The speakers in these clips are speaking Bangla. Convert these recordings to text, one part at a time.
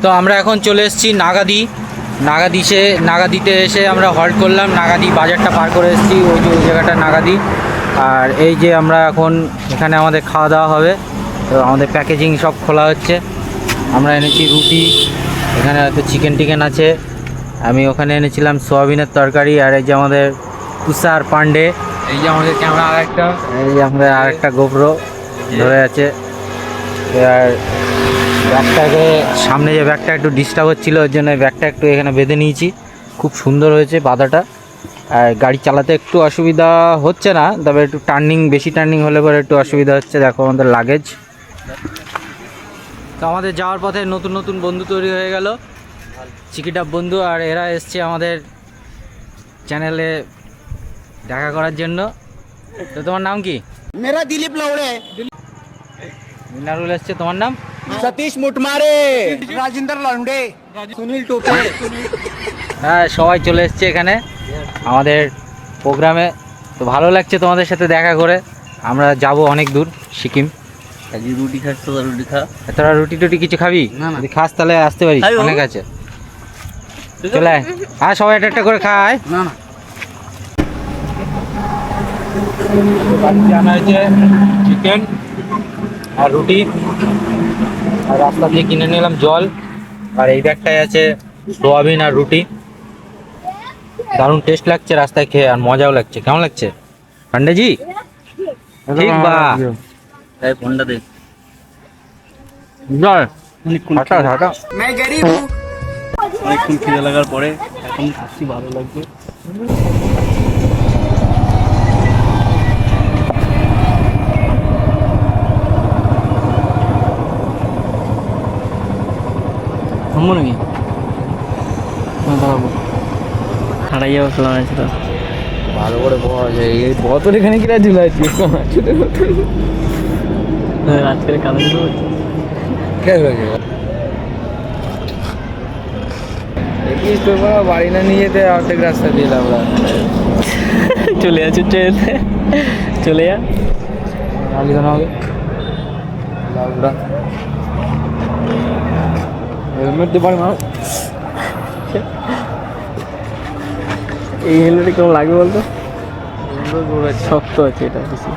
তো আমরা এখন চলে এসেছি নাগাদিতে এসে আমরা হল্ট করলাম। নাগাদি বাজারটা পার করে এসেছি, ওই যে ওই জায়গাটা নাগাদি। আর এই যে আমরা এখন এখানে আমাদের খাওয়া দাওয়া হবে। তো আমাদের প্যাকেজিং সব খোলা হচ্ছে। আমরা এনেছি রুটি, এখানে হয়তো চিকেন টিকেন আছে। আমি ওখানে এনেছিলাম সোয়াবিনের তরকারি। আর এই যে আমাদের তুষার পান্ডে, এই যে আমাদের ক্যামেরা আরেকটা, এই যে আমাদের আরেকটা গোপ্রো ধরে আছে। আর ব্যাগটাকে সামনে যে ব্যাগটা একটু ডিস্টার্ব হচ্ছিলো, ওর জন্য ব্যাগটা একটু এখানে বেঁধে নিয়েছি। খুব সুন্দর হয়েছে বাঁধাটা। আর গাড়ি চালাতে একটু অসুবিধা হচ্ছে না, তবে একটু বেশি টার্নিং হলে পরে একটু অসুবিধা হচ্ছে। দেখো আমাদের লাগেজ। তো আমাদের যাওয়ার পথে নতুন নতুন বন্ধু তৈরি হয়ে গেল, চিকিটাপ বন্ধু। আর এরা এসছে আমাদের চ্যানেলে দেখা করার জন্য। তো তোমার নাম কি? मेरा दिलीप लवड़े, মিনারুল এসছে। তোমার নাম? सतीश मुटमारे, राजेंद्र लांडे, सुनील टोपे। হ্যাঁ, সবাই চলে এসছে এখানে আমাদের প্রোগ্রামে। তো ভালো লাগছে তোমাদের সাথে দেখা করে। আমরা যাব অনেক দূর, সিকিম। রুটি খাস তো রুটি খা। তোরা রুটি টুটি কিছু খাবি? না, না। যদি খাস তাহলে আসতে পারিস, খাই বাবু। অনেক আছে। চলে আয়। হ্যাঁ, সবাই একটা একটা করে খায়। না না, বাড়িতে আনা হয়েছে চিকেন আর রুটি। আর রাস্তা দিয়ে কিনে নিলাম জল। আর এই ব্যাগটায় আছে সোয়াবিন আর রুটি। দারুণ টেস্ট লাগছে রাস্তায় খেয়ে, আর মজাও লাগছে। কেমন লাগছে পান্ডেজি? ঠিক বা তাই ফোনটা দে। জল অনেকক্ষণ হাঁটা হাঁটা। मैं गरीब हूँ। অনেকক্ষণ খিদে লাগার পরে এখন খাচ্ছি, ভালো লাগছে। থামবো নাকি? দাঁড়াবো, হারাই যাবো ফেলানো ছিল। ভালো করে পাওয়া যায়। এই বোতল এখানে কিনা ঝুলে আছে আজকের কালো ছিল দেখিস তো বাবা, বাড়ি না নিয়ে যেতে অর্ধেক রাস্তা দিয়ে আমরা চলে যাচ্ছে ট্রেনে, চলে যা। আলিদান হবে লাউডা হেলমেট দিয়ে পারি মারো। এই হেলমেটে কেমন লাগবে বলতো? শক্ত আছে এটা বেশি।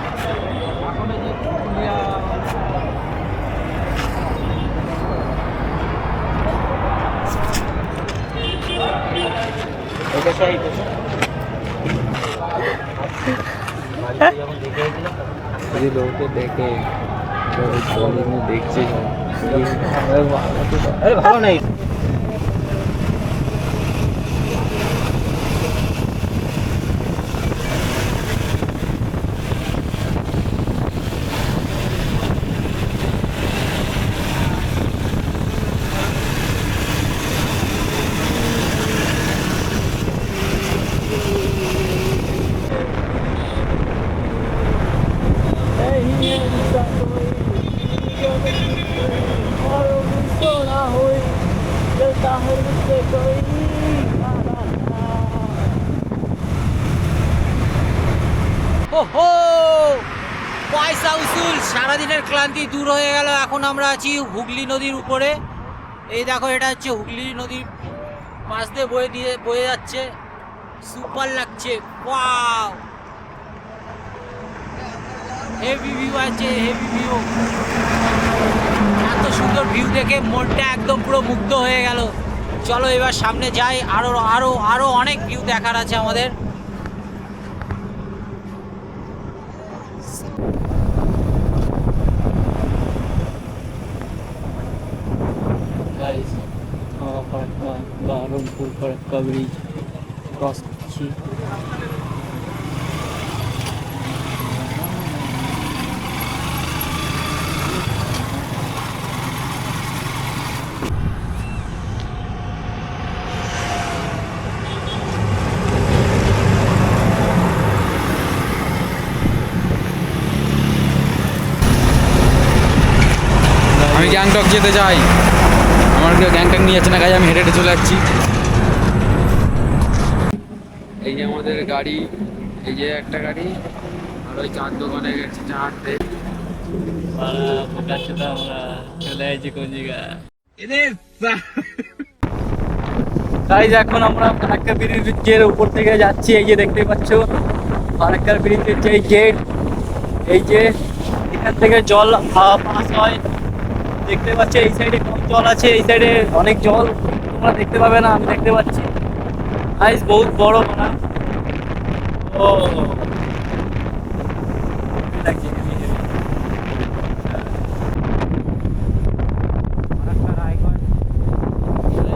লোকে দেখে দেখছে ভালো নেই। ওহো, পয়সা উসুল। সারাদিনের ক্লান্তি দূর হয়ে গেল। এখন আমরা আছি হুগলি নদীর উপরে। এই দেখো, এটা হচ্ছে হুগলি নদীর পাশ দিয়ে বয়ে যাচ্ছে। সুপার লাগছে, ওয়াও, হেভি ভিউ আছে, হেভি ভিউ। এত সুন্দর ভিউ দেখে মনটা একদম পুরো মুগ্ধ হয়ে গেল। চলো এবার সামনে যাই, আরো আরো আরো অনেক ভিউ দেখার আছে আমাদের। বহরমপুর ফরাক্কা ব্রিজ ক্রস করছি। আমি গ্যাংটক যেতে চাই। আমার কেউ গ্যাংটক নিয়ে যাচ্ছে না, কাজে আমি হেঁটে হেঁটে চলে যাচ্ছি। এই যে আমাদের গাড়ি, এই যে একটা গাড়ি, আর ওই চার দোকানে গেছে চা আনতে। আমরা চলে আসছি কোন জায়গা। গাইজ এখন আমরা ফারাক্কা ব্রিজের উপর থেকে যাচ্ছি। এই যে দেখতে পাচ্ছ ফারাক্কা ব্রিজের যে গেট, এই যে এখান থেকে জল পাস হয়। দেখতে পাচ্ছ এই সাইডে কম জল আছে, এই সাইডে অনেক জল তোমরা দেখতে পাবে না, আমি দেখতে পাচ্ছি। গাইজ বহুত বড় বানা। ও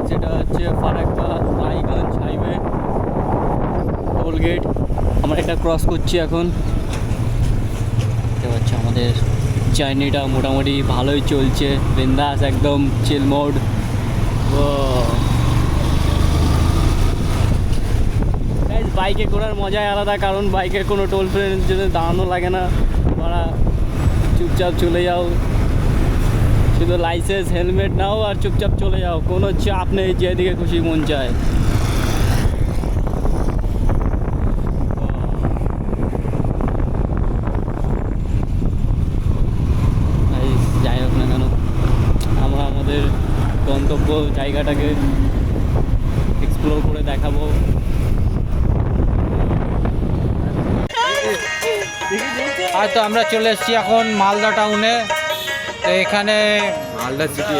যেটা হচ্ছে Farakka Raiganj highway toll gate আমরা এটা ক্রস করছি এখন। দেখতে পাচ্ছি আমাদের জার্নিটা মোটামুটি ভালোই চলছে, বিন্দাস একদম চিল মোড। ও বাইকে ঘোরার মজাই আলাদা, কারণ বাইকের কোনো টোল ফ্রির জন্য দাঁড়ানো লাগে না, তোমরা চুপচাপ চলে যাও, শুধু লাইসেন্স হেলমেট নাও আর চুপচাপ চলে যাও, কোনো চাপ নেই, যেদিকে খুশি মন চায়। যাই হোক না কেন আমরা আমাদের গন্তব্য জায়গাটাকে এক্সপ্লোর করে দেখাবো। আর তো আমরা চলে এসেছি এখন মালদা টাউনে। তো এখানে মালদা সিটি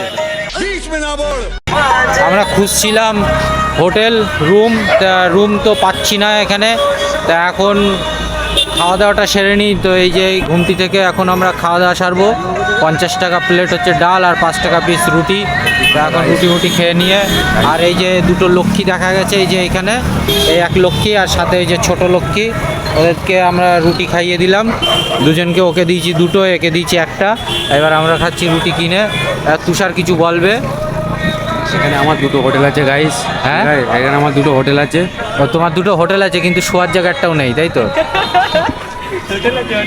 আমরা খুঁজছিলাম হোটেল রুম, তা রুম তো পাচ্ছি না এখানে। তা এখন খাওয়া দাওয়াটা সেরে নিই। তো এই যে ঘুমটি থেকে এখন আমরা খাওয়া দাওয়া সারবো। 50 টাকা প্লেট হচ্ছে ডাল আর 5 টাকা পিস রুটি। তো এখন রুটি খেয়ে নিয়ে, আর এই যে দুটো লক্ষ্মী দেখা গেছে এই যে এখানে, এই এক লক্ষ্মী আর সাথে এই যে ছোট লক্ষ্মী, ওদেরকে আমরা রুটি খাইয়ে দিলাম দুজনকে। ওকে দিয়েছি দুটো, একে দিয়েছি একটা। এবার আমরা খাচ্ছি রুটি কিনে। তুষার কিছু বলবে? এখানে আমার দুটো হোটেল আছে গাইস। হ্যাঁ, এখানে আমার দুটো হোটেল আছে। ও তোমার দুটো হোটেল আছে কিন্তু শোয়ার জায়গাটাও নেই, তাই তো?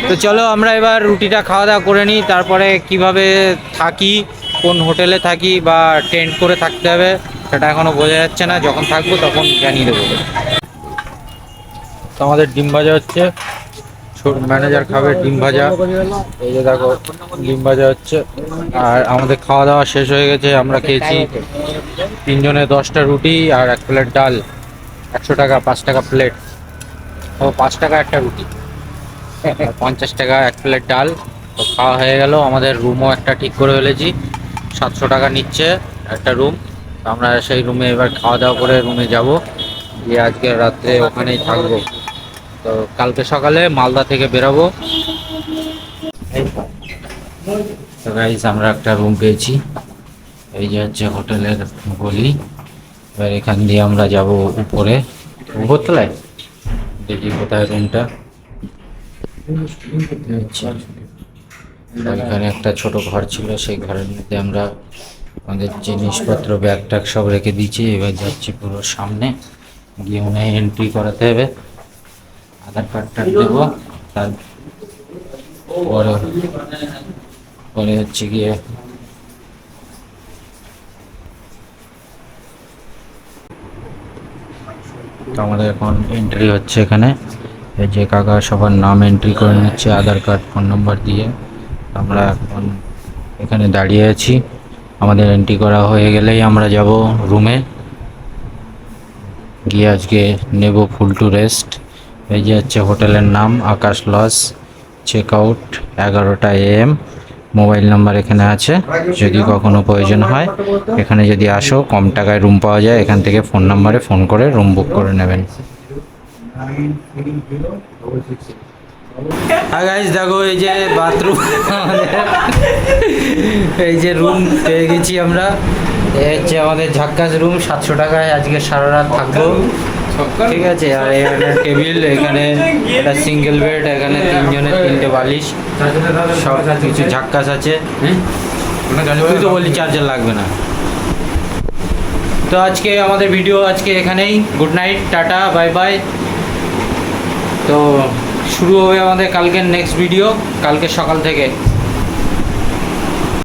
তো চলো আমরা এবার রুটিটা খাওয়া দাওয়া করে নিই, তারপরে কিভাবে থাকি, কোন হোটেলে থাকি বা টেন্ট করে থাকতে হবে সেটা এখনও বোঝা যাচ্ছে না, যখন থাকবো তখন জানিয়ে দেবো। তো আমাদের ডিম ভাজা হচ্ছে, ছোট ম্যানেজার খাবে ডিম ভাজা। এই যে দেখো ডিম ভাজা হচ্ছে। আর আমাদের খাওয়া দাওয়া শেষ হয়ে গেছে, আমরা খেয়েছি 3 জনে 10টা রুটি আর 1 প্লেট ডাল। 100 টাকা, 5 টাকা প্লেট। ও 5 টাকা একটা রুটি, 50 টাকা 1 প্লেট ডাল। তো খাওয়া হয়ে গেল। আমাদের রুমও একটা ঠিক করে ফেলেছি, 700 টাকা নিচ্ছে একটা রুম। তো আমরা সেই রুমে এবার খাওয়া দাওয়া করে রুমে যাব, গিয়ে আজকে রাত্রে ওখানেই থাকবো। তো কালকে সকালে মালদা থেকে বেরোবো। তো গাইস আমরা একটা রুম পেয়েছি, এই যে হচ্ছে হোটেলের গলি। এবার এখান দিয়ে আমরা যাব উপরে, উপরতলায়। দেখি কোথায় রুমটা। এখানে একটা ছোট ঘর ছিল, সেই ঘরের মধ্যে আমরা আমাদের জিনিসপত্র ব্যাগ ট্যাগ সব রেখে দিয়েছি। এবার যাচ্ছি পুরো সামনে, গিয়ে মনে হয় এন্ট্রি করাতে হবে, আধার কার্ডটা দেবো। তারপরে হচ্ছে গিয়ে তো আমাদের এখন এন্ট্রি হচ্ছে এখানে। এই যে কাকা সবার নাম এন্ট্রি করে নিচ্ছে আধার কার্ড ফোন নম্বর দিয়ে। আমরা এখন এখানে দাঁড়িয়ে আছি, আমাদের এন্ট্রি করা হয়ে গেলেই আমরা যাব রুমে, গিয়ে আজকে নেব ফুল টু রেস্ট। এই যে হচ্ছে হোটেলের নাম আকাশ লজ, চেক আউট 11টা AM। মোবাইল নাম্বার এখানে আছে, যদি কখনো প্রয়োজন হয় এখানে যদি আসো কম টাকায় রুম পাওয়া যায়, এখান থেকে ফোন নাম্বারে ফোন করে রুম বুক করে নেবেন। হ্যাঁ গাইস দেখো এই যে বাথরুম, এই যে রুম পেয়ে গেছি আমরা। এই হচ্ছে আমাদের ঝাক্কাস রুম, 700 টাকায় আজকে সারা রাত থাকবো, ঠিক আছে। আর এখানে টেবিল, এখানে একটা সিঙ্গেল বেড, এখানে 3 জনের 3টে বালিশ, সব কিছু ঝাক্কাস আছে। তুই তো বললি চার্জার লাগবে না। তো আজকে আমাদের ভিডিও আজকে এখানেই। Good night, tata, bye bye. তো শুরু হবে আমাদের কালকের নেক্সট ভিডিও, কালকে সকাল থেকে।